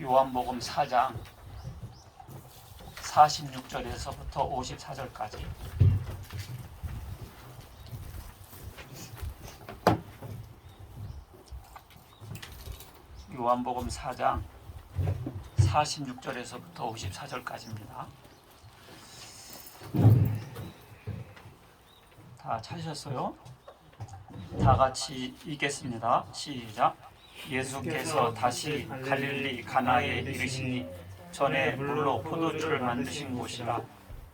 요한복음 4장 46절에서부터 54절까지. 요한복음 4장 46절에서부터 54절까지입니다. 다 찾으셨어요? 다 같이 읽겠습니다. 시작. 예수께서 다시 갈릴리 가나에 이르시니 전에 물로 포도주를 만드신 곳이라.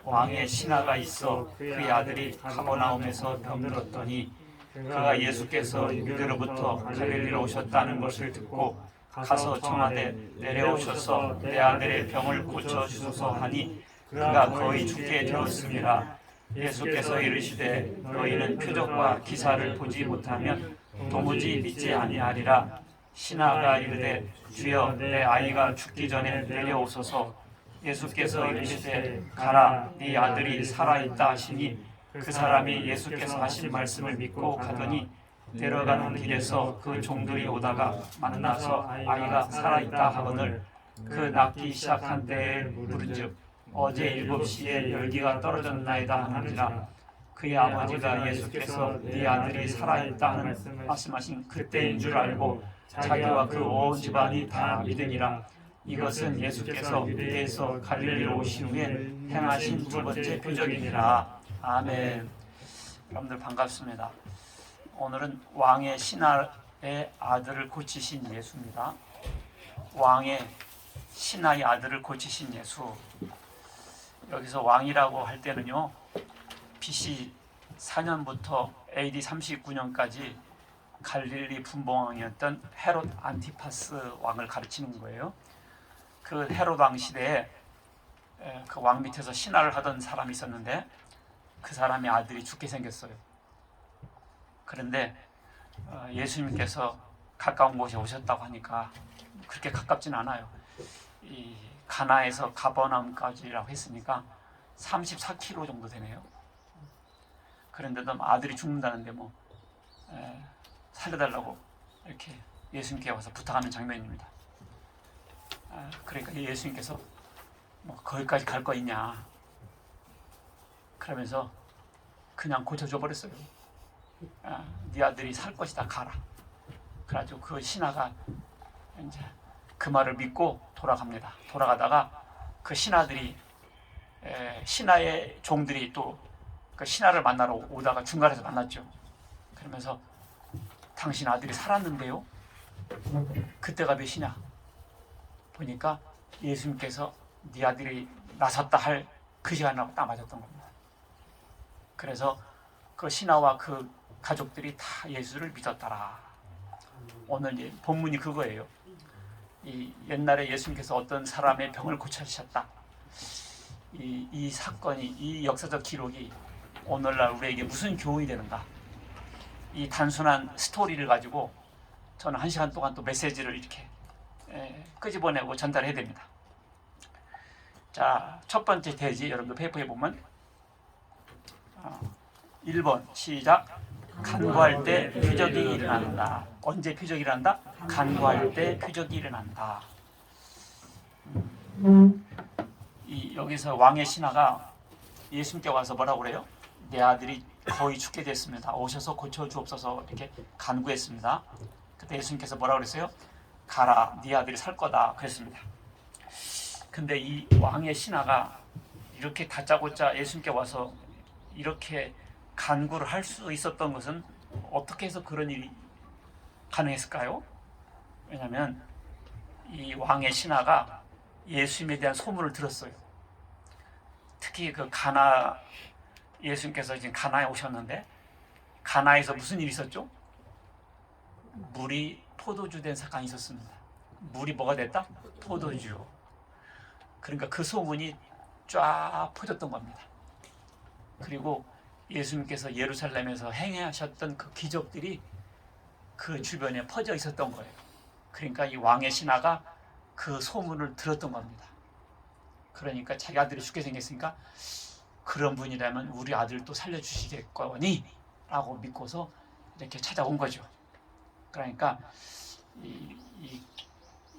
왕의 신하가 있어 그의 아들이 가버나움에서 병들었더니 그가 예수께서 유대로부터 갈릴리로 오셨다는 것을 듣고 가서 청하되 내려오셔서 내 아들의 병을 고쳐주소서 하니 그가 거의 죽게 되었습니다. 예수께서 이르시되 너희는 표적과 기사를 보지 못하면 도무지 믿지 아니하리라. 신하가 이르되 주여 내 아이가 죽기 전에 내려오소서. 예수께서 이르시되 가라 네 아들이 살아있다 하시니 그 사람이 예수께서 하신 말씀을 믿고 가더니 데려가는 길에서 그 종들이 오다가 만나서 아이가 살아있다 하거늘 그 낫기 시작한 때에 물은즉 어제 7시에 열기가 떨어졌나이다 하는지라. 그의 아버지가 예수께서 네 아들이 살아있다 하는 말씀하신 그때인 줄 알고 자기와 그 온 집안이 다 믿으니라. 이것은 예수께서 유대에서 갈릴리로 오신 후에 행하신 두 번째 표적이니라. 아멘. 여러분들 반갑습니다. 오늘은 왕의 신하의 아들을 고치신 예수입니다. 왕의 신하의 아들을 고치신 예수. 여기서 왕이라고 할 때는요, BC 4년부터 AD 39년까지 갈릴리 분봉왕이었던 헤롯 안티파스 왕을 가르치는 거예요. 그 헤롯 왕 시대에 그 왕 밑에서 신하를 하던 사람이 있었는데 그 사람의 아들이 죽게 생겼어요. 그런데 예수님께서 가까운 곳에 오셨다고 하니까 그렇게 가깝진 않아요. 이 가나에서 가버나움까지라고 했으니까 34km 정도 되네요. 그런데도 아들이 죽는다는데 살려달라고 이렇게 예수님께 와서 부탁하는 장면입니다. 그러니까 예수님께서 거기까지 갈 거 있냐 그러면서 그냥 고쳐줘 버렸어요. 네 아들이 살 것이다, 가라. 그래가지고 그 신하가 이제 그 말을 믿고 돌아갑니다. 돌아가다가 그 신하들이 신하의 종들이 또 그 신하를 만나러 오다가 중간에서 만났죠. 그러면서 당신 아들이 살았는데요. 그때가 몇이냐 보니까 예수님께서 네 아들이 나섰다 할 그 시간하고 딱 맞았던 겁니다. 그래서 그 신하와 그 가족들이 다 예수를 믿었더라. 오늘 본문이 그거예요. 이 옛날에 예수님께서 어떤 사람의 병을 고쳐주셨다. 이 사건이, 이 역사적 기록이 오늘날 우리에게 무슨 교훈이 되는가? 이 단순한 스토리를 가지고 저는 1시간 동안 또 메시지를 이렇게 끄집어내고 전달해야 됩니다. 자, 첫 번째 대지, 여러분들 페이퍼에 보면 1번 시작. 간구할 때 표적이 일어난다. 언제 표적이 일어난다? 간구할 때 표적이 일어난다. 여기서 왕의 신하가 예수님께 와서 뭐라고 그래요? 내 아들이 거의 죽게 됐습니다. 오셔서 고쳐주옵소서 이렇게 간구했습니다. 그때 예수님께서 뭐라고 그랬어요? 가라, 네 아들이 살 거다 그랬습니다. 근데 이 왕의 신하가 이렇게 다짜고짜 예수님께 와서 이렇게 간구를 할 수 있었던 것은 어떻게 해서 그런 일이 가능했을까요? 왜냐하면 이 왕의 신하가 예수님에 대한 소문을 들었어요. 특히 그 가나, 예수님께서 지금 가나에 오셨는데 가나에서 무슨 일이 있었죠? 물이 포도주 된 사건이 있었습니다. 물이 뭐가 됐다? 포도주. 그러니까 그 소문이 쫙 퍼졌던 겁니다. 그리고 예수님께서 예루살렘에서 행하셨던 그 기적들이 그 주변에 퍼져 있었던 거예요. 그러니까 이 왕의 신하가 그 소문을 들었던 겁니다. 그러니까 자기 아들이 죽게 생겼으니까 그런 분이라면 우리 아들도 살려주시겠거니 라고 믿고서 이렇게 찾아온 거죠. 그러니까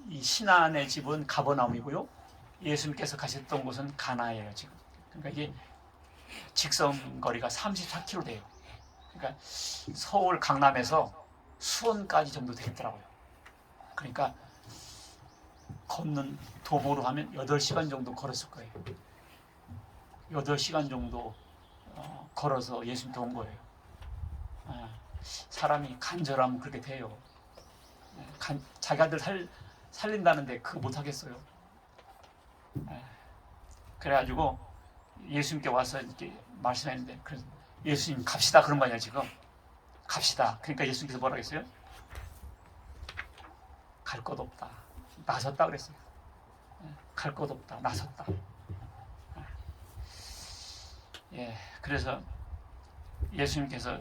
이 시나의 집은 가버나움이고요. 예수님께서 가셨던 곳은 가나예요, 지금. 그러니까 이게 직선 거리가 34km 돼요. 그러니까 서울 강남에서 수원까지 정도 되겠더라고요. 그러니까 걷는 도보로 하면 8시간 정도 걸었을 거예요. 8시간 정도 걸어서 예수님도 온 거예요. 사람이 간절하면 그렇게 돼요. 자기 아들 살린다는데 그거 못하겠어요. 그래가지고 예수님께 와서 이렇게 말씀했는데, 그래서 예수님 갑시다 그런 거 아니야 지금. 갑시다. 그러니까 예수님께서 뭐라고 했어요? 갈 곳 없다. 나섰다 그랬어요. 갈 곳 없다. 나섰다. 예, 그래서 예수님께서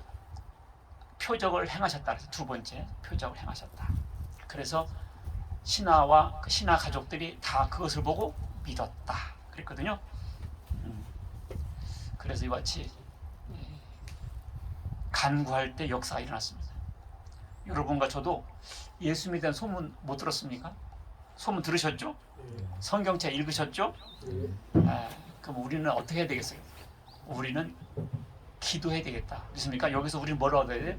표적을 행하셨다. 그래서 두 번째 표적을 행하셨다. 그래서 신하와 그 신하 가족들이 다 그것을 보고 믿었다. 그랬거든요. 그래서 이와 같이 간구할 때 역사가 일어났습니다. 여러분과 저도 예수님에 대한 소문 못 들었습니까? 소문 들으셨죠? 성경책 읽으셨죠? 그럼 우리는 어떻게 해야 되겠어요? 우리는 기도해야 되겠다. 그렇습니까? 여기서 우리는 뭐라고 해야 돼?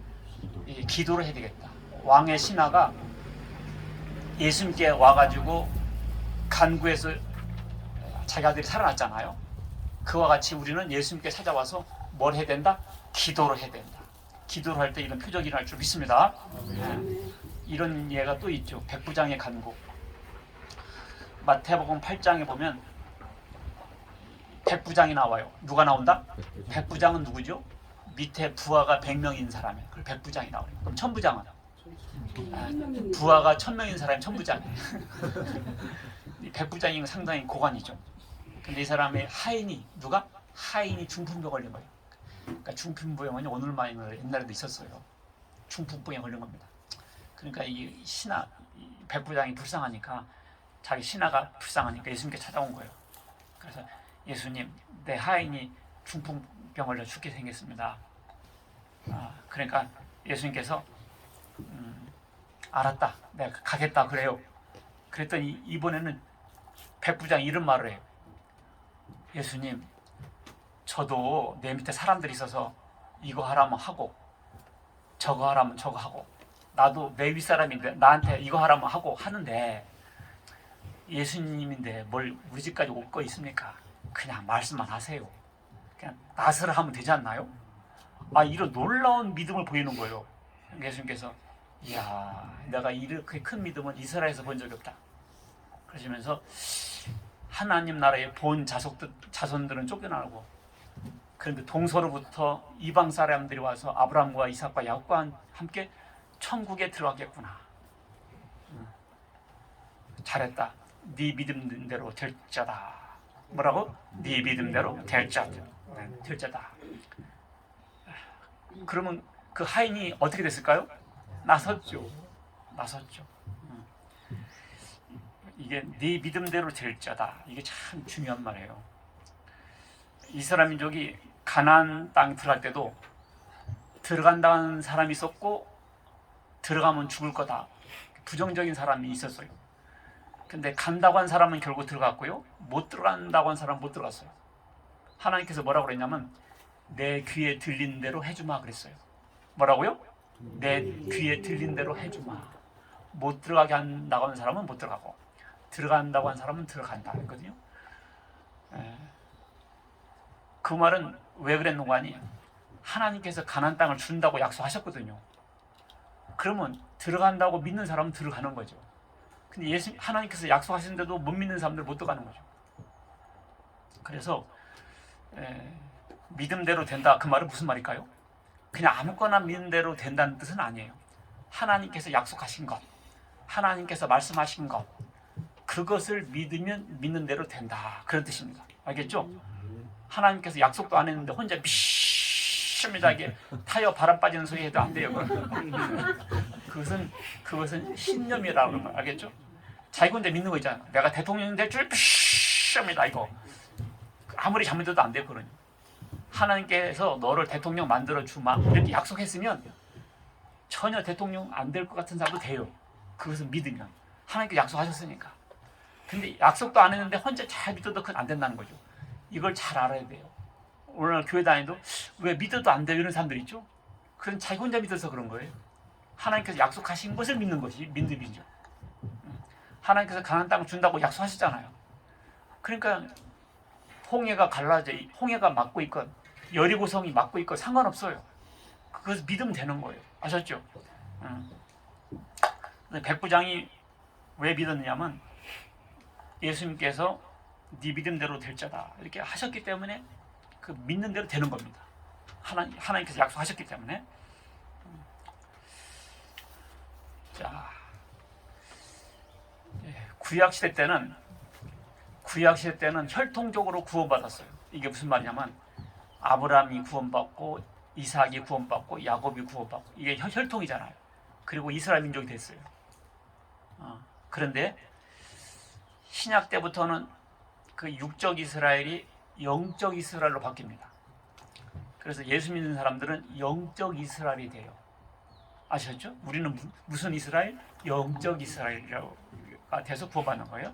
기도를 해야 되겠다. 왕의 신하가 예수님께 와가지고 간구해서 자기 아들이 살아났잖아요. 그와 같이 우리는 예수님께 찾아와서 뭘 해야 된다? 기도를 해야 된다. 기도를 할 때 이런 표적이 일어날 줄 믿습니다. 이런 예가 또 있죠. 백부장의 간구. 마태복음 8장에 보면 백부장이 나와요. 누가 나온다? 백부장은 누구죠? 밑에 부하가 100명인 사람이에요. 그걸 백부장이 나와요. 그럼 천부장은? 부하가 1000명인 사람이 천부장이에요. 백부장이 상당히 고관이죠. 근데 이 사람의 하인이 누가? 하인이 중풍병 걸린 거예요. 그러니까 중풍병은 오늘만이 옛날에도 있었어요. 중풍병에 걸린 겁니다. 그러니까 이 신하 백부장이 불쌍하니까, 자기 신하가 불쌍하니까 예수님께 찾아온 거예요. 그래서 예수님, 내 하인이 중풍병 걸려 죽게 생겼습니다. 그러니까 예수님께서 알았다, 내가 가겠다 그래요. 그랬더니 이번에는 백부장이 이런 말을 해요. 예수님, 저도 내 밑에 사람들이 있어서 이거 하라면 하고 저거 하라면 저거 하고, 나도 내 윗사람인데 나한테 이거 하라면 하고 하는데, 예수님인데 뭘 우리 집까지 올 거 있습니까? 그냥 말씀만 하세요. 그냥 나서라 하면 되지 않나요? 이런 놀라운 믿음을 보이는 거예요. 예수님께서 이야, 내가 이렇게 큰 믿음은 이스라엘에서 본 적이 없다 그러시면서 하나님 나라의 본 자손들은 쫓겨나고, 그런데 동서로부터 이방 사람들이 와서 아브라함과 이삭과 야곱과 함께 천국에 들어가겠구나. 잘했다. 네 믿음대로 될 자다. 뭐라고? 네 믿음대로 될 자다. 될 자다. 그러면 그 하인이 어떻게 됐을까요? 나섰죠. 이게 네 믿음대로 될 자다. 이게 참 중요한 말이에요. 이스라엘 민족이 가나안 땅 들어갈 때도 들어간다는 사람이 있었고, 들어가면 죽을 거다, 부정적인 사람이 있었어요. 근데 간다고 한 사람은 결국 들어갔고요, 못 들어간다고 한 사람은 못 들어갔어요. 하나님께서 뭐라고 그랬냐면 내 귀에 들린 대로 해주마 그랬어요. 뭐라고요? 내 귀에 들린 대로 해주마. 못 들어가게 한다고 하는 사람은 못 들어가고, 들어간다고 한 사람은 들어간다 했거든요. 그 말은 왜 그랬는가 하니, 하나님께서 가나안 땅을 준다고 약속하셨거든요. 그러면 들어간다고 믿는 사람은 들어가는 거죠. 근데 하나님께서 약속하시는데도 못 믿는 사람들 못 들어가는 거죠. 그래서 믿음대로 된다, 그 말은 무슨 말일까요? 그냥 아무거나 믿는 대로 된다는 뜻은 아니에요. 하나님께서 약속하신 것, 하나님께서 말씀하신 것, 그것을 믿으면 믿는 대로 된다, 그런 뜻입니다. 알겠죠? 하나님께서 약속도 안 했는데 혼자 비심하게 타이어 바람 빠지는 소리 해도 안 돼요. 그것은 신념이라고 하는 거 알겠죠? 자기 혼자 믿는 거 있잖아요. 내가 대통령 될 줄 비심이다, 이거 아무리 잘못해도 안 돼요. 그러니 하나님께서 너를 대통령 만들어 주마 이렇게 약속했으면 전혀 대통령 안 될 것 같은 사람도 돼요. 그것은 믿으면. 하나님께 약속하셨으니까. 근데 약속도 안 했는데 혼자 잘 믿어도 그건 안 된다는 거죠. 이걸 잘 알아야 돼요. 오늘 교회 다니도 왜 믿어도 안 돼요 이런 사람들 있죠. 그건 자기 혼자 믿어서 그런 거예요. 하나님께서 약속하신 것을 믿는 것이 믿음이죠. 하나님께서 가나안 땅을 준다고 약속하셨잖아요. 그러니까 홍해가 갈라져, 홍해가 막고 있건 여리고성이 막고 있건 상관없어요. 그것을 믿으면 되는 거예요. 아셨죠? 백부장이 왜 믿었느냐면 예수님께서 네 믿음대로 될 자다 이렇게 하셨기 때문에 그 믿는 대로 되는 겁니다. 하나님께서 약속하셨기 때문에. 자, 구약 시대 때는 혈통적으로 구원받았어요. 이게 무슨 말이냐면 아브라함이 구원받고 이삭이 구원받고 야곱이 구원받고 이게 혈통이잖아요. 그리고 이스라엘 민족이 됐어요. 그런데 신약 때부터는 그 육적 이스라엘이 영적 이스라엘로 바뀝니다. 그래서 예수 믿는 사람들은 영적 이스라엘이 돼요. 아셨죠? 우리는 무슨 이스라엘? 영적 이스라엘이라고 돼서 구원받는 거예요.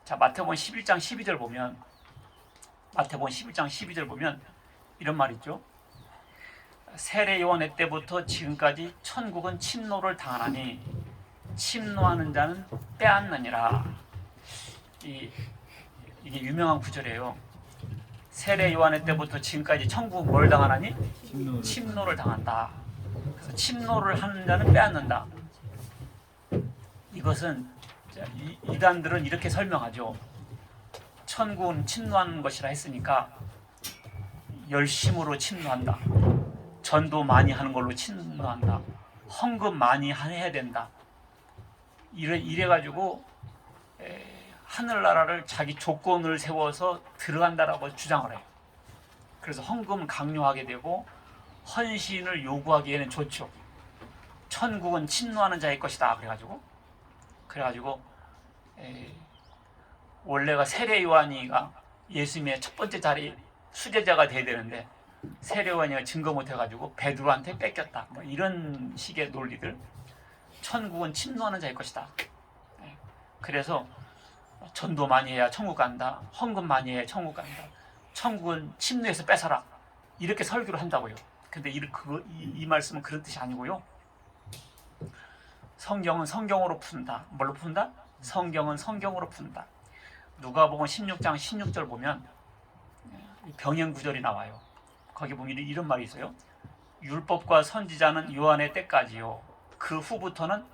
자, 마태복음 11장 12절 보면 이런 말 있죠. 세례 요한의 때부터 지금까지 천국은 침노를 당하나니 침노하는 자는 빼앗느니라. 이게 유명한 구절이에요. 세례 요한의 때부터 지금까지 천국은 뭘 당하나니? 침노를 당한다. 그래서 침노를 하는 자는 빼앗는다. 이것은 이단들은 이렇게 설명하죠. 천국은 침노하는 것이라 했으니까 열심으로 침노한다. 전도 많이 하는 걸로 침노한다. 헌금 많이 해야 된다. 이래가지고 하늘나라를 자기 조건을 세워서 들어간다라고 주장을 해요. 그래서 헌금 강요하게 되고 헌신을 요구하기에는 좋죠. 천국은 침노하는 자의 것이다. 그래가지고 원래가 세례 요한이가 예수님의 첫 번째 자리 수제자가 돼야 되는데 세례 요한이가 증거 못해가지고 베드로한테 뺏겼다. 뭐 이런 식의 논리들. 천국은 침노하는 자의 것이다. 그래서 전도 많이 해야 천국 간다. 헌금 많이 해야 천국 간다. 천국은 침노해서 뺏어라. 이렇게 설교를 한다고요. 근데 이 말씀은 그런 뜻이 아니고요. 성경은 성경으로 푼다. 뭘로 푼다? 성경은 성경으로 푼다. 누가복음 16장 16절 보면 병행 구절이 나와요. 거기 보면 이런 말이 있어요. 율법과 선지자는 요한의 때까지요. 그 후부터는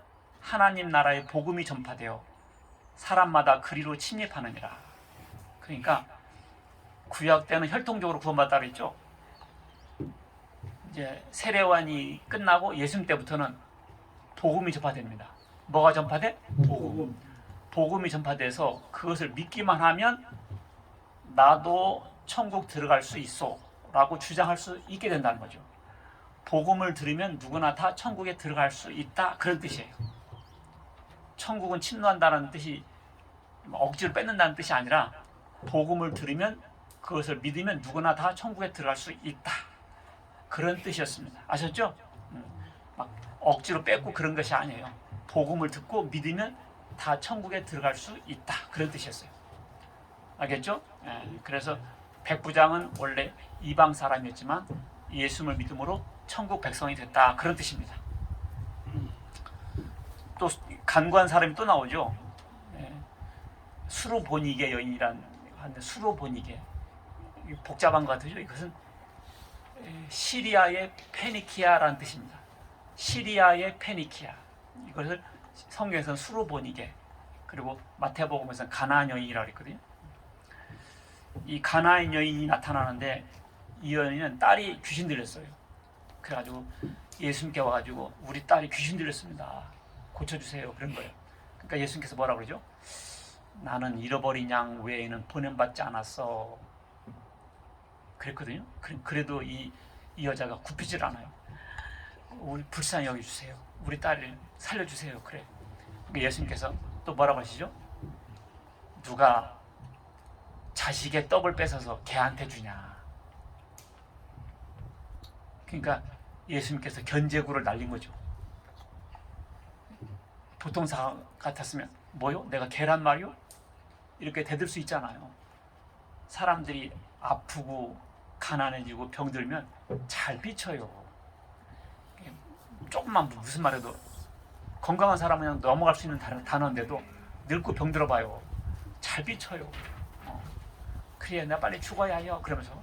하나님 나라의 복음이 전파되어 사람마다 그리로 침입하느니라. 그러니까 구약 때는 혈통적으로 구원받았다 그랬죠. 이제 세례요한이 끝나고 예수님 때부터는 복음이 전파됩니다. 뭐가 전파돼? 복음. 복음이 전파돼서 그것을 믿기만 하면 나도 천국 들어갈 수 있어 라고 주장할 수 있게 된다는 거죠. 복음을 들으면 누구나 다 천국에 들어갈 수 있다 그런 뜻이에요. 천국은 침노한다는 뜻이 억지로 뺏는다는 뜻이 아니라 복음을 들으면 그것을 믿으면 누구나 다 천국에 들어갈 수 있다 그런 뜻이었습니다. 아셨죠? 막 억지로 뺏고 그런 것이 아니에요. 복음을 듣고 믿으면 다 천국에 들어갈 수 있다 그런 뜻이었어요. 알겠죠? 그래서 백부장은 원래 이방 사람이었지만 예수를 믿음으로 천국 백성이 됐다 그런 뜻입니다. 또 간구한 사람이 또 나오죠. 수로보니게 여인이란 하는데 수로보니게 복잡한 것 같으죠. 이것은 시리아의 페니키아라는 뜻입니다. 시리아의 페니키아. 이것을 성경에서는 수로보니게 그리고 마태복음에서는 가나안 여인이라고 했거든요. 이 가나안 여인이 나타나는데 이 여인은 딸이 귀신 들렸어요. 그래가지고 예수님께 와가지고 우리 딸이 귀신 들렸습니다. 고쳐주세요. 그런 거예요. 그러니까 예수님께서 뭐라고 그러죠? 나는 잃어버린 양 외에는 보냄받지 않았어. 그랬거든요. 그래도 이 여자가 굽히질 않아요. 우리 불쌍히 여겨주세요. 우리 딸을 살려주세요. 그래. 그러니까 예수님께서 또 뭐라고 하시죠? 누가 자식의 떡을 뺏어서 개한테 주냐. 그러니까 예수님께서 견제구를 날린 거죠. 보통 사람 같았으면 뭐요? 내가 계란말이요? 이렇게 대들 수 있잖아요. 사람들이 아프고 가난해지고 병들면 잘 삐쳐요. 조금만 무슨 말해도 건강한 사람은 그냥 넘어갈 수 있는 단어인데도 늙고 병들어 봐요. 잘 삐쳐요. 그래 나 빨리 죽어야 해요 그러면서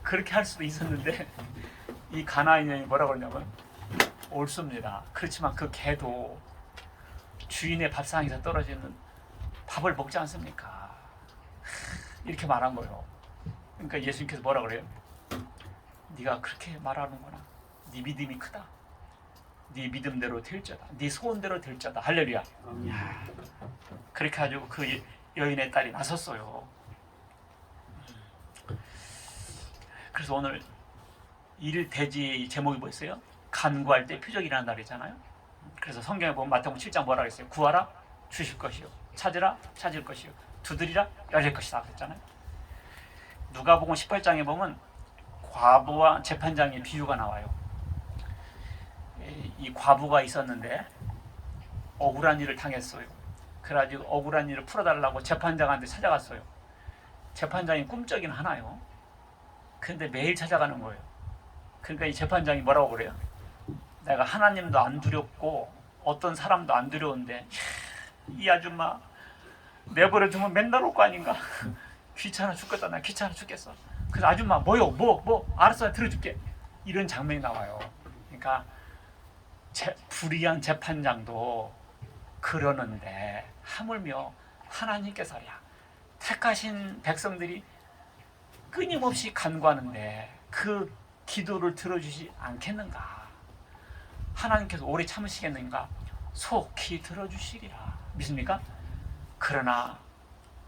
그렇게 할 수도 있었는데 이 가나안 여인이 뭐라고 그러냐면 옳습니다. 그렇지만 그 개도 주인의 밥상에서 떨어지는 밥을 먹지 않습니까? 이렇게 말한 거예요. 그러니까 예수님께서 뭐라 그래요? 네가 그렇게 말하는구나. 네 믿음이 크다. 네 믿음대로 될자다. 네 소원대로 될자다. 할렐루야. 그렇게 가지고 그 여인의 딸이 나섰어요. 그래서 오늘 일대지 제목이 뭐였어요? 간구할 때 표적이라는 날이잖아요. 그래서 성경에 보면 마태복음 7장 뭐라 그랬어요? 구하라 주실 것이요, 찾으라 찾을 것이요, 두드리라 열릴 것이다 그랬잖아요. 누가복음 18장에 보면 과부와 재판장의 비유가 나와요. 이 과부가 있었는데 억울한 일을 당했어요. 그래가지고 억울한 일을 풀어달라고 재판장한테 찾아갔어요. 재판장이 꿈쩍이는 하나요. 근데 매일 찾아가는 거예요. 그러니까 이 재판장이 뭐라고 그래요? 내가 하나님도 안 두렵고 어떤 사람도 안 두려운데 이 아줌마 내버려두면 맨날 올 거 아닌가? 귀찮아 죽겠다. 나 귀찮아 죽겠어. 그래서 아줌마 뭐요? 뭐 알았어 들어줄게. 이런 장면이 나와요. 그러니까 불의한 재판장도 그러는데 하물며 하나님께서야 택하신 백성들이 끊임없이 간구하는데 그 기도를 들어주지 않겠는가? 하나님께서 오래 참으시겠는가? 속히 들어주시리라. 믿습니까? 그러나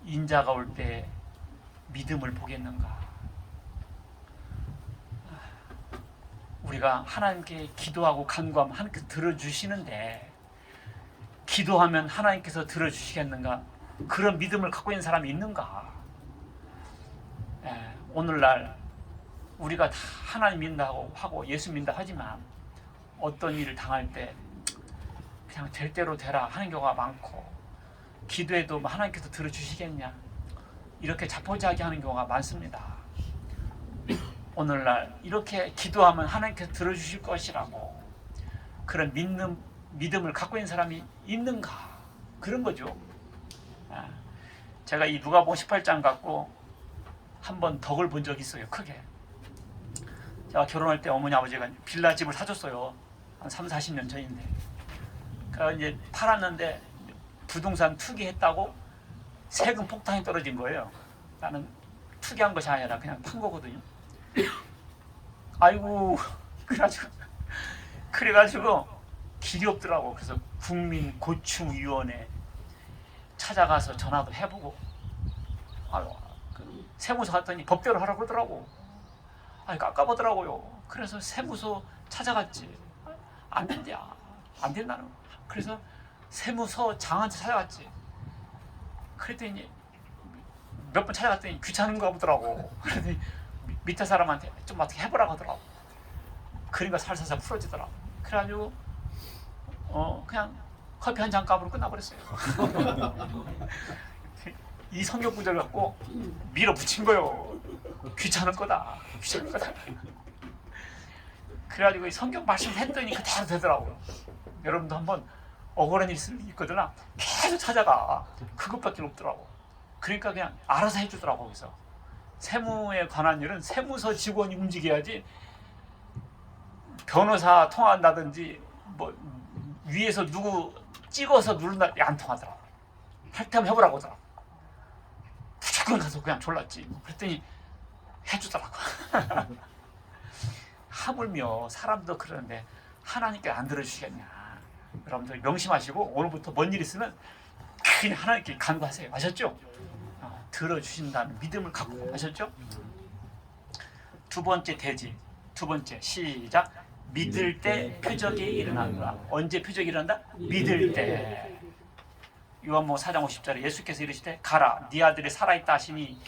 인자가 올 때 믿음을 보겠는가? 우리가 하나님께 기도하고 간구하면 하나님께서 들어주시는데 기도하면 하나님께서 들어주시겠는가? 그런 믿음을 갖고 있는 사람이 있는가? 오늘날 우리가 다 하나님 믿는다고 하고 예수 믿는다 하지만 어떤 일을 당할 때 그냥 될 대로 되라 하는 경우가 많고 기도해도 하나님께서 들어주시겠냐 이렇게 자포자기 하는 경우가 많습니다. 오늘날 이렇게 기도하면 하나님께서 들어주실 것이라고 그런 믿음을 갖고 있는 사람이 있는가? 그런 거죠. 제가 이 누가복음 18장 갖고 한번 덕을 본 적이 있어요. 크게. 제가 결혼할 때 어머니 아버지가 빌라집을 사줬어요. 한 30-40년 전인데. 그래서 이제 팔았는데 부동산 투기했다고 세금 폭탄이 떨어진 거예요. 나는 투기한 것이 아니라 그냥 판 거거든요. 아이고 그래가지고 길이 없더라고. 그래서 국민고충위원회 찾아가서 전화도 해보고 세무서 갔더니 법대로 하라고 그러더라고. 깎아보더라고요. 그래서 세무서 찾아갔지. 안 된대야. 안 된다는. 그래서 세무서 장한테 찾아갔지. 그랬더니 몇 번 찾아갔더니 귀찮은가 보더라고. 그랬더니 밑에 사람한테 좀 어떻게 해보라고 하더라고. 그러니까 살살살 풀어지더라고. 그래가지고 그냥 커피 한 잔 값으로 끝나버렸어요. 이 성경 구절 갖고 밀어붙인 거요. 귀찮을 거다. 귀찮을 거다. 그래가지고 이 성경 말씀을 했더니 그대로 되더라고요. 여러분도 한번 억울한 일이 있거든 계속 찾아가. 그것밖에 없더라고. 그러니까 그냥 알아서 해주더라고. 거기서 세무에 관한 일은 세무서 직원이 움직여야지 변호사 통화한다든지 뭐 위에서 누구 찍어서 누른다 안 통하더라고. 할 때면 해보라고 하더라고. 무조건 가서 그냥 졸랐지. 그랬더니 해주더라고. 하물며 사람도 그러는데 하나님께 안 들어주시겠냐. 여러분들 명심하시고 오늘부터 뭔 일 있으면 그냥 하나님께 간구하세요. 아셨죠? 들어주신다는 믿음을 갖고. 아셨죠? 두 번째 대지. 두 번째 시작. 믿을 때 표적이 일어나노라. 언제 표적이 일어난다? 믿을 때. 요한복음 4장 50절에 예수께서 이르시되 가라 네 아들이 살아있다 하시니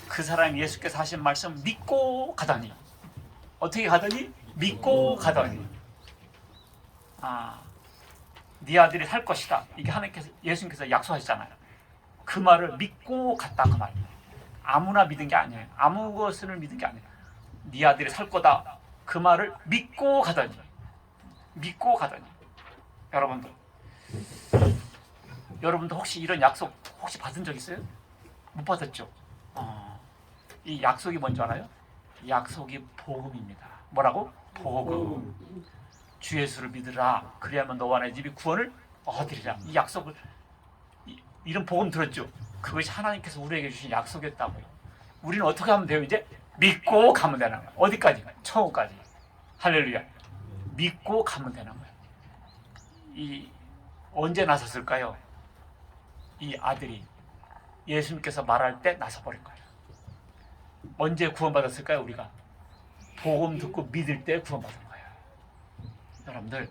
그 사람이 예수께서 하신 말씀 믿고 가더니. 어떻게 가더니? 믿고 가더니. 네 아들이 살 것이다. 이게 하나님께서 예수님께서 약속하셨잖아요. 그 말을 믿고 갔다 그 말. 아무나 믿은 게 아니에요. 아무 것을 믿은 게 아니에요. 네 아들이 살 거다. 그 말을 믿고 가더니 여러분들 혹시 이런 약속 혹시 받은 적 있어요? 못 받았죠? 이 약속이 뭔지 알아요? 약속이 복음입니다. 뭐라고? 복음. 주 예수를 믿으라. 그리하면 너와 내 집이 구원을 얻으리라. 이 약속을 이런 복음 들었죠? 그것이 하나님께서 우리에게 주신 약속이었다고요. 우리는 어떻게 하면 돼요? 이제 믿고 가면 되는 거예요. 어디까지? 천국까지. 할렐루야. 믿고 가면 되는 거예요. 이 언제 나섰을까요? 이 아들이 예수님께서 말할 때 나서버린 거예요. 언제 구원받았을까요? 우리가 복음 듣고 믿을 때 구원받은 거예요. 여러분들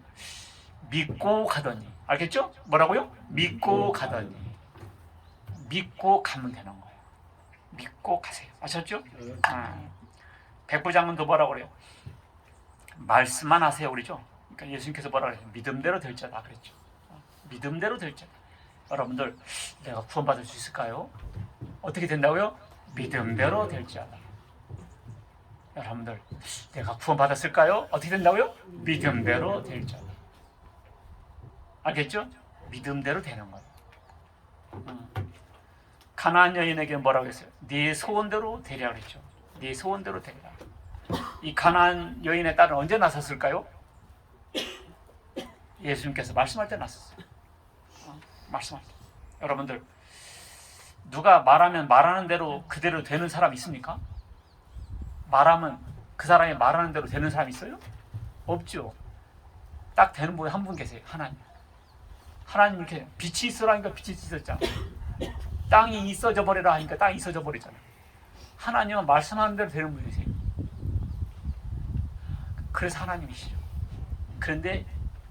믿고 가더니, 알겠죠? 뭐라고요? 믿고 가더니. 믿고 가면 되는 거예요. 믿고 가세요. 아셨죠? 백부장은도 뭐라고 그래요? 말씀만 하세요, 그러죠? 그러니까 예수님께서 뭐라고 그래요? 믿음대로 될자다 그랬죠. 믿음대로 될자다. 여러분들 내가 구원받을 수 있을까요? 어떻게 된다고요? 믿음대로 될자다. 여러분들 내가 구원받았을까요? 어떻게 된다고요? 믿음대로 될자다. 알겠죠? 믿음대로 되는 거예요. 가나안 여인에게 뭐라고 했어요? 네 소원대로 되리라 그랬죠. 네 소원대로 되리라. 이 가나안 여인의 딸은 언제 나섰을까요? 예수님께서 말씀할 때 나섰어요. 말씀할 때. 여러분들 누가 말하면 말하는 대로 그대로 되는 사람 있습니까? 말하면 그 사람이 말하는 대로 되는 사람 있어요? 없죠. 딱 되는 분이 한 분 계세요. 하나님. 하나님 이렇게 빛이 있으라니까 빛이 있었잖아. 땅이 있어져 버리라 하니까 땅이 있어져 버리잖아. 하나님은 말씀하는 대로 되는 분이세요. 그래서 하나님이시죠. 그런데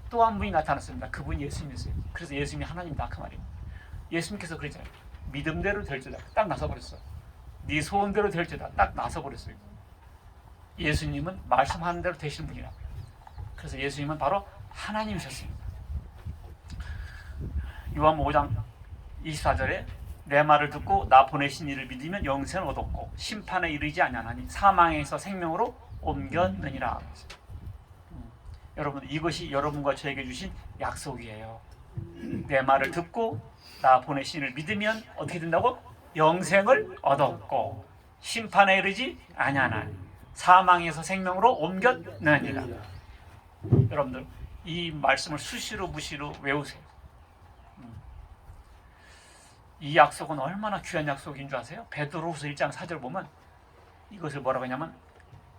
또 한 분이 나타났습니다. 그분이 예수님이세요. 그래서 예수님이 하나님이다 그 말이에요. 예수님께서 그러잖아요. 믿음대로 될지다. 딱 나서버렸어. 네 소원대로 될지다. 딱 나서버렸어요. 예수님은 말씀하는 대로 되시는 분이라고요. 그래서 예수님은 바로 하나님이셨습니다. 요한복음 5장 24절에 내 말을 듣고 나 보내신 이를 믿으면 영생을 얻었고 심판에 이르지 아니하나니 사망에서 생명으로 옮겼느니라. 여러분 이것이 여러분과 저에게 주신 약속이에요. 내 말을 듣고 나 보내신 이를 믿으면 어떻게 된다고? 영생을 얻었고 심판에 이르지 아니하나니 사망에서 생명으로 옮겼느니라. 여러분들 이 말씀을 수시로 무시로 외우세요. 이 약속은 얼마나 귀한 약속인 줄 아세요? 베드로후서 1장 4절 보면 이것을 뭐라고 하냐면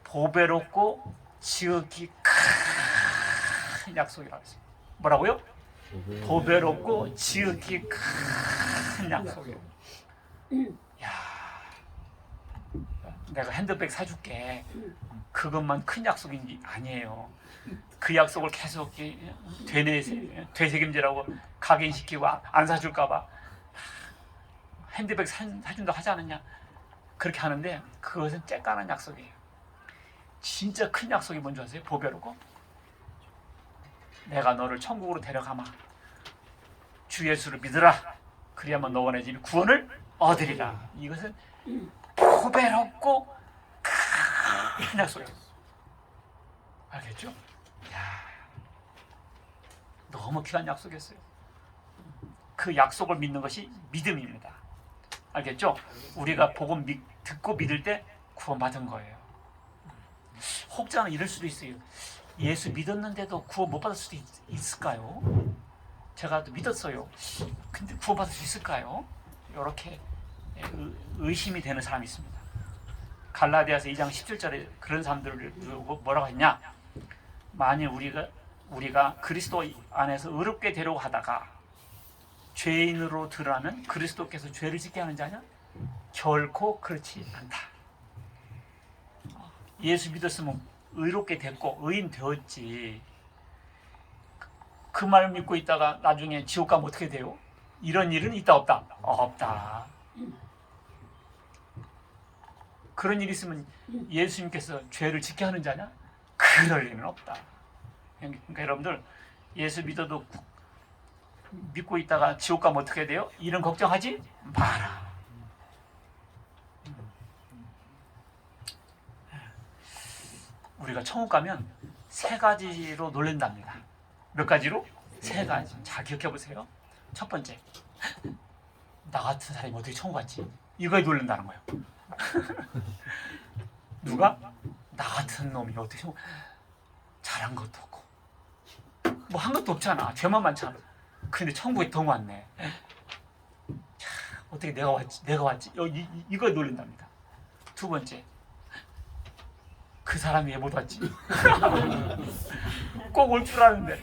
보배롭고 지극히 큰 약속이라고 했어요. 뭐라고요? 보배롭고 지극히 큰 약속이에요. 야, 내가 핸드백 사줄게. 그것만 큰 약속인지 아니에요. 그 약속을 계속 되새김질하고 각인시키고 안 사줄까봐 핸드백 사준다고 하지 않았냐? 그렇게 하는데 그것은 쬐깐한 약속이에요. 진짜 큰 약속이 뭔지 아세요? 보배롭고 내가 너를 천국으로 데려가마. 주 예수를 믿으라. 그리하면 너와 내 집이 구원을 얻으리라. 이것은 보배롭고 큰 약속이에요. 알겠죠? 야, 너무 귀한 약속이었어요. 그 약속을 믿는 것이 믿음입니다. 알겠죠? 우리가 복음 듣고 믿을 때 구원받은 거예요. 혹자는 이럴 수도 있어요. 예수 믿었는데도 구원 못 받을 수도 있을까요? 제가 또 믿었어요. 근데 구원받을 수 있을까요? 이렇게 의심이 되는 사람이 있습니다. 갈라디아서 2장 17절에 그런 사람들을 뭐라고 했냐? 만일 우리가 그리스도 안에서 의롭게 되려고 하다가 죄인으로 드러나면 그리스도께서 죄를 짓게 하는 자냐? 결코 그렇지 않다. 예수 믿었으면 의롭게 됐고 의인 되었지. 그 말 믿고 있다가 나중에 지옥 가면 어떻게 돼요? 이런 일은 있다 없다? 없다. 그런 일이 있으면 예수님께서 죄를 짓게 하는 자냐? 그럴 리는 없다. 그러니까 여러분들 예수 믿고 있다가 지옥 가면 어떻게 돼요? 이런 걱정하지 마라. 우리가 천국 가면 세 가지로 놀란답니다. 몇 가지로? 세 가지. 자, 기억해 보세요. 첫 번째, 나 같은 사람이 어떻게 천국 갔지? 이거에 놀란다는 거예요. 누가? 나 같은 놈이 어떻게 천국? 잘한 것도 없고 뭐 한 것도 없잖아. 죄만 많잖아. 근데 천국에 더 많네. 자, 어떻게 내가 왔지? 이거에 놀란답니다. 두 번째, 그 사람이 왜 못 왔지? 꼭 올 줄 아는데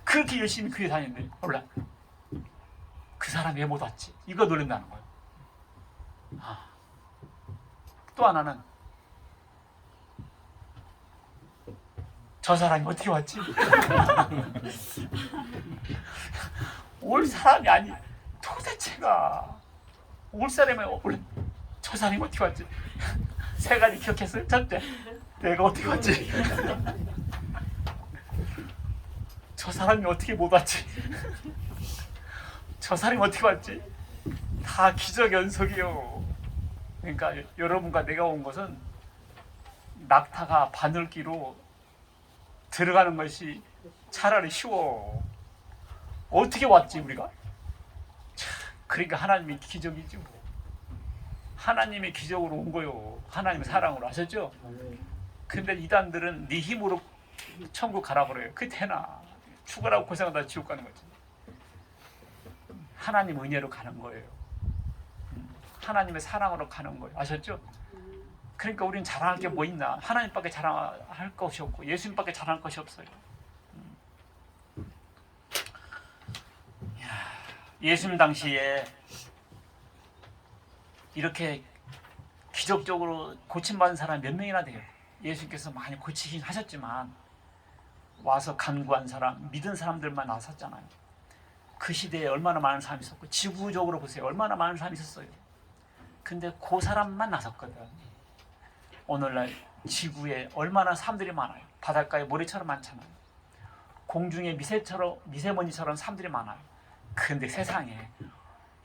그렇게 열심히 교회 다니는데 몰라. 그 사람이 왜 못 왔지? 이거 놀란다는 거예요. 또 하나는 저 사람이 어떻게 왔지? 올 사람이 아니 도대체가 올 사람이 원래 저 사람이 어떻게 왔지? 세 가지 기억했어요. 첫째, 내가 어떻게 왔지? 저 사람이 어떻게 못 왔지? 저 사람이 어떻게 왔지? 다 기적연속이요. 그러니까 여러분과 내가 온 것은 낙타가 바늘기로 들어가는 것이 차라리 쉬워. 어떻게 왔지 우리가? 그러니까 하나님의 기적이지 뭐. 하나님의 기적으로 온 거요. 하나님의 사랑으로. 아셨죠? 근데 이단들은 네 힘으로 천국 가라 그래요. 그게 되나? 죽으라고 고생하다 지옥 가는 거지. 하나님 은혜로 가는 거예요. 하나님의 사랑으로 가는 거예요. 아셨죠? 그러니까 우리는 자랑할 게 뭐 있나? 하나님밖에 자랑할 것이 없고 예수님밖에 자랑할 것이 없어요. 예수님 당시에 이렇게 기적적으로 고침받은 사람이 몇 명이나 돼요. 예수님께서 많이 고치긴 하셨지만 와서 간구한 사람, 믿은 사람들만 나섰잖아요. 그 시대에 얼마나 많은 사람이 있었고 지구적으로 보세요. 얼마나 많은 사람이 있었어요. 근데 그 사람만 나섰거든. 오늘날 지구에 얼마나 사람들이 많아요. 바닷가에 모래처럼 많잖아요. 공중에 미세먼지처럼 사람들이 많아요. 근데 세상에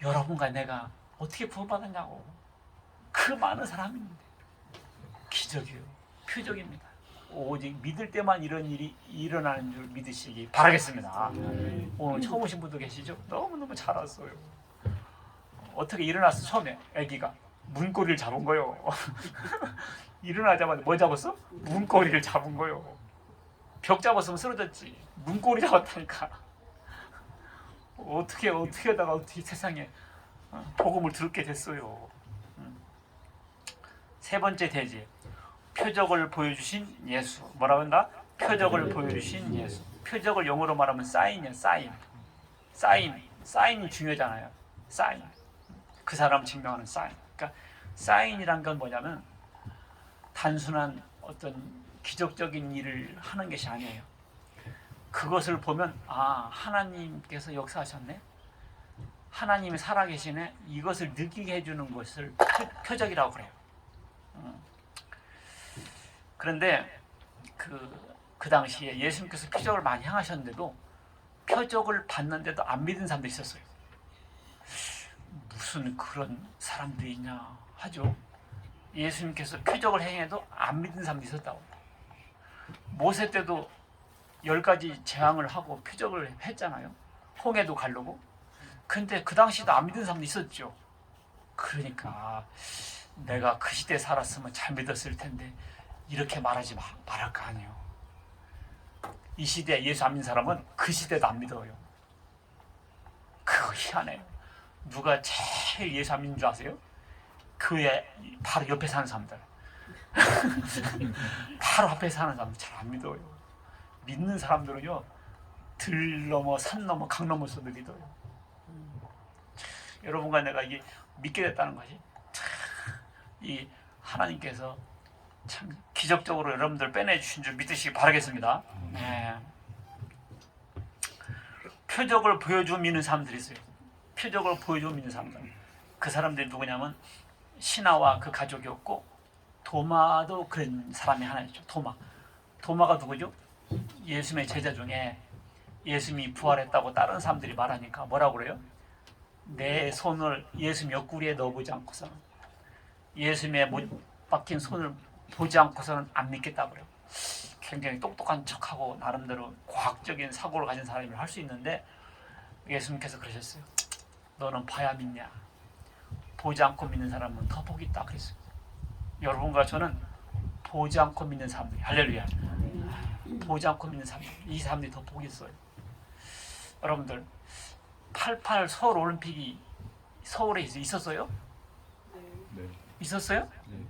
여러분과 내가 어떻게 구원받았냐고. 그 많은 사람이 있는데 기적이에요. 표적입니다. 오직 믿을 때만 이런 일이 일어나는 줄 믿으시기 바라겠습니다. 오늘 처음 오신 분도 계시죠? 너무너무 잘 왔어요. 어떻게 일어났어? 처음에 아기가 문고리를 잡은 거요. 일어나자마자 뭐 잡았어? 문고리를 잡은 거요. 벽 잡았으면 쓰러졌지. 문고리 잡았다니까. 어떻게 하다가 어떻게 세상에 복음을 듣게 됐어요. 세 번째 대지, 표적을 보여주신 예수. 뭐라고 한다? 표적을 보여주신 예수. 표적을 영어로 말하면 사인이야. 사인이 중요하잖아요. 사인. 그 사람을 증명하는 사인. 그러니까 사인이란 건 뭐냐면 단순한 어떤 기적적인 일을 하는 것이 아니에요. 그것을 보면 하나님께서 역사하셨네. 하나님이 살아계시네. 이것을 느끼게 해주는 것을 표적이라고 그래요. 그런데 그 당시에 예수님께서 표적을 많이 행하셨는데도 표적을 봤는데도 안 믿은 사람도 있었어요. 무슨 그런 사람들이 있냐 하죠. 예수님께서 표적을 행해도 안 믿는 사람도 있었다고. 모세 때도 10가지 재앙을 하고 표적을 했잖아요. 홍해도 가르고. 근데 그 당시도 안 믿는 사람도 있었죠. 그러니까 내가 그 시대에 살았으면 잘 믿었을 텐데 이렇게 말하지 말할 거 아니에요. 이 시대에 예수 안 믿는 사람은 그 시대도 안 믿어요. 그거 희한해요. 누가 제일 예수 안 믿는 줄 아세요? 교회 바로 옆에 사는 사람들. 바로 앞에 사는 사람들 잘 안 믿어요. 믿는 사람들은요, 들 넘어 산 넘어 강 넘어서도 믿어요. 여러분과 내가 이게 믿게 됐다는 것이 이 하나님께서 참 기적적으로 여러분들 빼내주신 줄 믿으시기 바라겠습니다. 네. 표적을 보여주고 믿는 사람들이 있어요. 표적을 보여주고 믿는 사람들. 그 사람들이 누구냐면 신하와 그 가족이었고 도마도 그런 사람이 하나 있죠. 도마가 누구죠? 예수님의 제자 중에 예수님이 부활했다고 다른 사람들이 말하니까 뭐라고 그래요? 내 손을 예수님 옆구리에 넣어보지 않고서는, 예수님의 못 박힌 손을 보지 않고서는 안 믿겠다고 그래요. 굉장히 똑똑한 척하고 나름대로 과학적인 사고를 가진 사람이 할 수 있는데, 예수님께서 그러셨어요. 너는 봐야 믿냐? 보지 않고 믿는 사람은 더 복이 있다 그랬어요. 여러분과 저는 보지 않고 믿는 사람들이, 할렐루야, 보지 않고 믿는 사람들, 이 사람들이 더 복이 있어요. 여러분들, 88 서울 올림픽이 서울에 있었어요? 네. 있었어요? 네.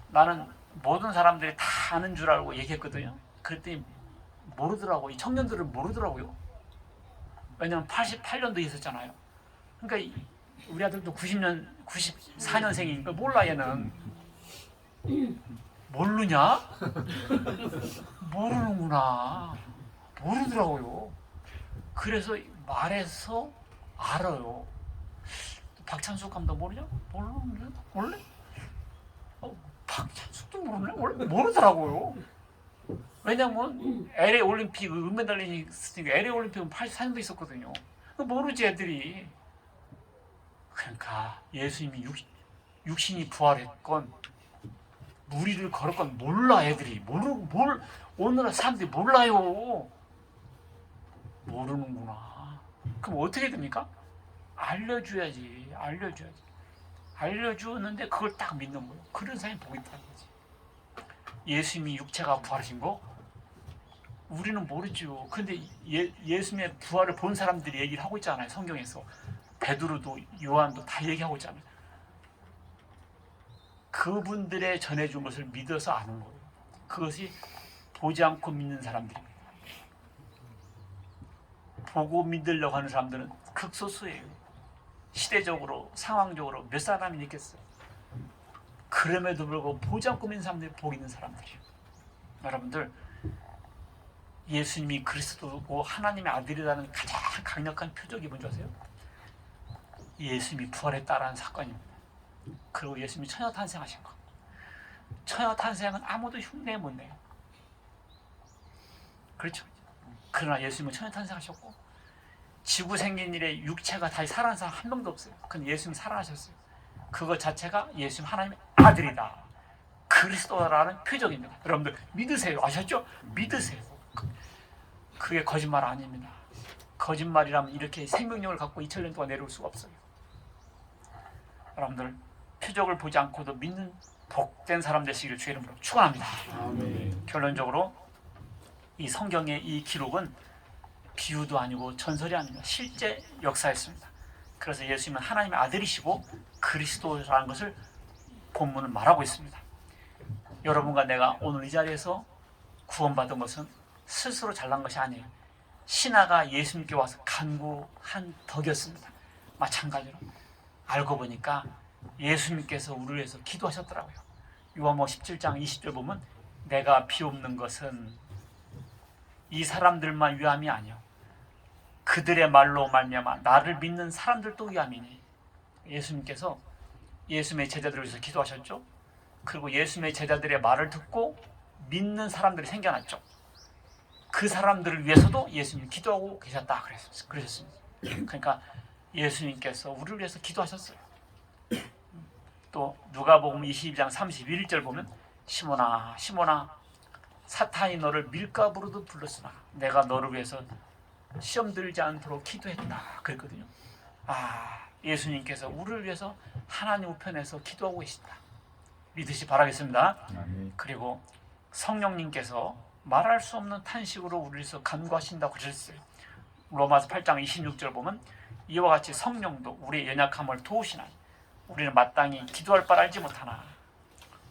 나는 모든 사람들이 다 아는 줄 알고 얘기했거든요. 그랬더니 모르더라고. 이 청년들은 모르더라고요. 왜냐면 88년도에 있었잖아요. 그러니까 우리 아들도 94년생이니까 몰라. 얘는 모르냐? 모르는구나. 모르더라고요. 그래서 말해서 알아요. 박찬숙 감독 모르냐? 모르는데? 몰래? 박찬숙도 모르네? 원래 모르더라고요. 왜냐면 LA 올림픽 은메달이 있으니까, LA 올림픽은 84년도 있었거든요. 모르지 애들이. 그러니까 예수님이 육신이 부활했건 무리를 걸었건 몰라. 애들이 오늘날 사람들이 몰라요. 모르는구나. 그럼 어떻게 됩니까? 알려줘야지. 알려주는데 그걸 딱 믿는 거예요. 그런 사람이 복이 있다는 거지. 예수님이 육체가 부활하신 거 우리는 모르죠. 근데 예수님의 부활을 본 사람들이 얘기를 하고 있잖아요. 성경에서 베드로도 요한도 다 얘기하고 있잖아요. 그분들의 전해준 것을 믿어서 아는 거예요. 그것이 보지 않고 믿는 사람들입니다. 보고 믿으려고 하는 사람들은 극소수예요. 시대적으로, 상황적으로 몇 사람이 있겠어요. 그럼에도 불구하고 보지 않고 믿는 사람들이 복 있는 사람들이에요. 여러분들, 예수님이 그리스도고 하나님의 아들이라는 가장 강력한 표적이 뭔지 아세요? 예수님이 부활했다라는 사건입니다. 그리고 예수님이 처녀탄생하신 것. 처녀탄생은 아무도 흉내 못 내요. 그렇죠? 그러나 예수님은 처녀탄생하셨고, 지구 생긴 일에 육체가 다시 살아난 사람 한 명도 없어요. 근데 예수님이 살아나셨어요. 그것 자체가 예수님 하나님의 아들이다, 그리스도라는 표적입니다. 여러분들 믿으세요. 아셨죠? 믿으세요. 그게 거짓말 아닙니다. 거짓말이라면 이렇게 생명력을 갖고 2000년 동안 내려올 수가 없어요. 여러분들, 표적을 보지 않고도 믿는 복된 사람 되시기를 주의 이름으로 축원합니다. 아멘. 결론적으로 이 성경의 이 기록은 비유도 아니고 전설이 아니라 실제 역사였습니다. 그래서 예수님은 하나님의 아들이시고 그리스도라는 것을 본문은 말하고 있습니다. 여러분과 내가 오늘 이 자리에서 구원받은 것은 스스로 잘난 것이 아니에요. 신하가 예수님께 와서 간구한 덕이었습니다. 마찬가지로 알고 보니까 예수님께서 우리를 위해서 기도하셨더라고요. 요한복음 17장 20절 보면 내가 비옵는 것은 이 사람들만 위함이 아니요 그들의 말로 말미암아 나를 믿는 사람들도 위함이니. 예수님께서 예수님의 제자들을 위해서 기도하셨죠. 그리고 예수님의 제자들의 말을 듣고 믿는 사람들이 생겨났죠. 그 사람들을 위해서도 예수님이 기도하고 계셨다 그러셨습니다. 그러니까 예수님께서 우리를 위해서 기도하셨어요. 또 누가복음 22장 31절 보면 시몬아 시몬아 사탄이 너를 밀가부로도 불렀으나 내가 너를 위해서 시험 들지 않도록 기도했다 그랬거든요. 예수님께서 우리를 위해서 하나님 우편에서 기도하고 계신다 믿으시 바라겠습니다. 아멘. 그리고 성령님께서 말할 수 없는 탄식으로 우리를 위해서 간구하신다고 그러셨어요. 로마서 8장 26절 보면 이와 같이 성령도 우리의 연약함을 도우시나니 우리는 마땅히 기도할 바를 알지 못하나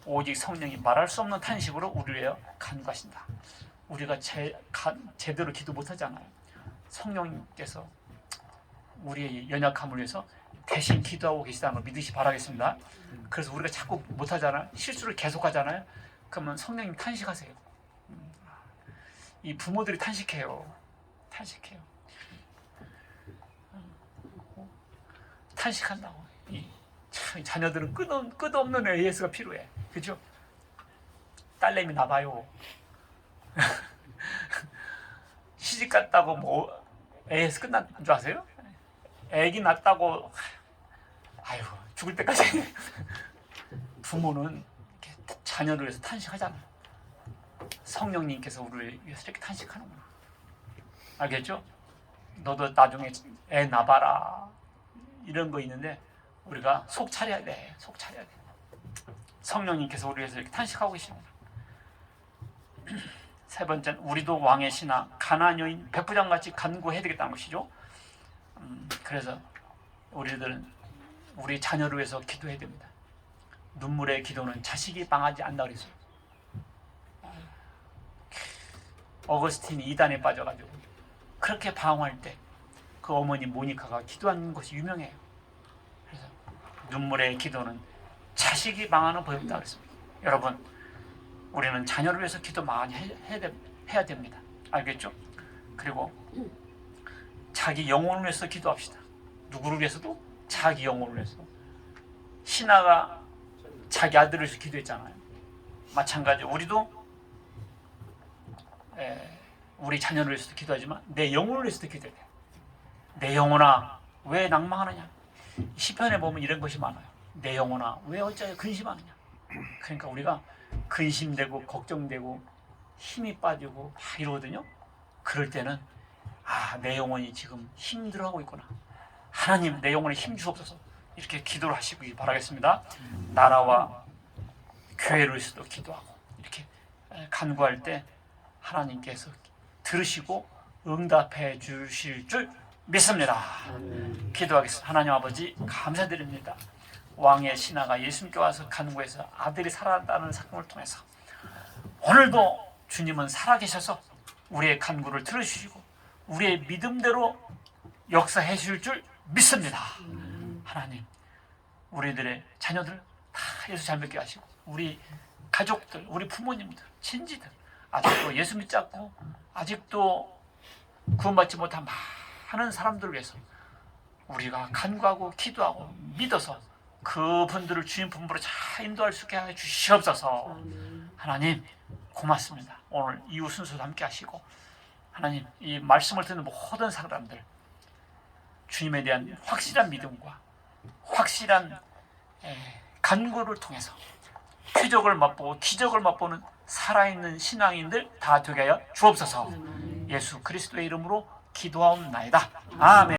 오직 성령이 말할 수 없는 탄식으로 우리를 위하여 간구하신다. 우리가 제대로 기도 못하잖아요. 성령님께서 우리의 연약함을 위해서 대신 기도하고 계시다는 걸 믿으시 바라겠습니다. 그래서 우리가 자꾸 못하잖아요. 실수를 계속하잖아요. 그러면 성령님 탄식하세요. 이 부모들이 탄식해요. 탄식한다고. 자녀들은 끝없는 AS가 필요해. 그죠? 딸내미 나봐요. 시집 갔다고 뭐 애에서 끝난 줄 아세요? 애기 낳았다고 아유 죽을 때까지 부모는 이렇게 자녀를 위해서 탄식하잖아요. 성령님께서 우리를 위해서 이렇게 탄식하는구나. 알겠죠? 너도 나중에 애 낳아봐라 이런 거 있는데 우리가 속 차려야 돼. 속 차려야 돼. 성령님께서 우리 위해서 이렇게 탄식하고 계십니다. 세 번째는 우리도 왕의 신하 가나안 여인 백부장같이 간구해야 되겠다는 것이죠. 그래서 우리들은 우리 자녀를 위해서 기도해야 됩니다. 눈물의 기도는 자식이 방하지 않는다 그랬어요. 어거스틴이 이단에 빠져가지고 그렇게 방황할 때 그 어머니 모니카가 기도한 것이 유명해요. 그래서 눈물의 기도는 자식이 방하는 법이다 그랬습니다. 여러분, 우리는 자녀를 위해서 기도 많이 해야 됩니다. 알겠죠? 그리고 자기 영혼을 위해서 기도합시다. 누구를 위해서도? 자기 영혼을 위해서. 신하가 자기 아들을 위해서 기도했잖아요. 마찬가지로 우리도 우리 자녀를 위해서도 기도하지만 내 영혼을 위해서도 기도해야 돼요. 내 영혼아 왜 낭망하느냐. 시편에 보면 이런 것이 많아요. 내 영혼아 왜 어찌하여 근심하느냐. 그러니까 우리가 근심되고 걱정되고 힘이 빠지고 막 이러거든요. 그럴 때는 내 영혼이 지금 힘들어하고 있구나. 하나님 내 영혼에 힘 주옵소서. 이렇게 기도를 하시기 바라겠습니다. 나라와 교회를 위해서도 기도하고 이렇게 간구할 때 하나님께서 들으시고 응답해 주실 줄 믿습니다. 기도하겠습니다. 하나님 아버지 감사드립니다. 왕의 신하가 예수님께 와서 간구해서 아들이 살아난다는 사건을 통해서 오늘도 주님은 살아계셔서 우리의 간구를 들으시고 우리의 믿음대로 역사해 주실 줄 믿습니다. 하나님 우리들의 자녀들 다 예수 잘 믿게 하시고 우리 가족들, 우리 부모님들, 친지들 아직도 예수 믿지 않고 아직도 구원받지 못한 많은 사람들을 위해서 우리가 간구하고 기도하고 믿어서 그분들을 주님 품으로 잘 인도할 수 있게 해 주시옵소서. 하나님 고맙습니다. 오늘 이후 순서도 함께 하시고 하나님 이 말씀을 듣는 모든 사람들 주님에 대한 확실한 믿음과 확실한 간구를 통해서 표적을 맛보고 기적을 맛보는 살아있는 신앙인들 다 되게 하여 주옵소서. 예수 그리스도의 이름으로 기도하옵나이다. 아멘.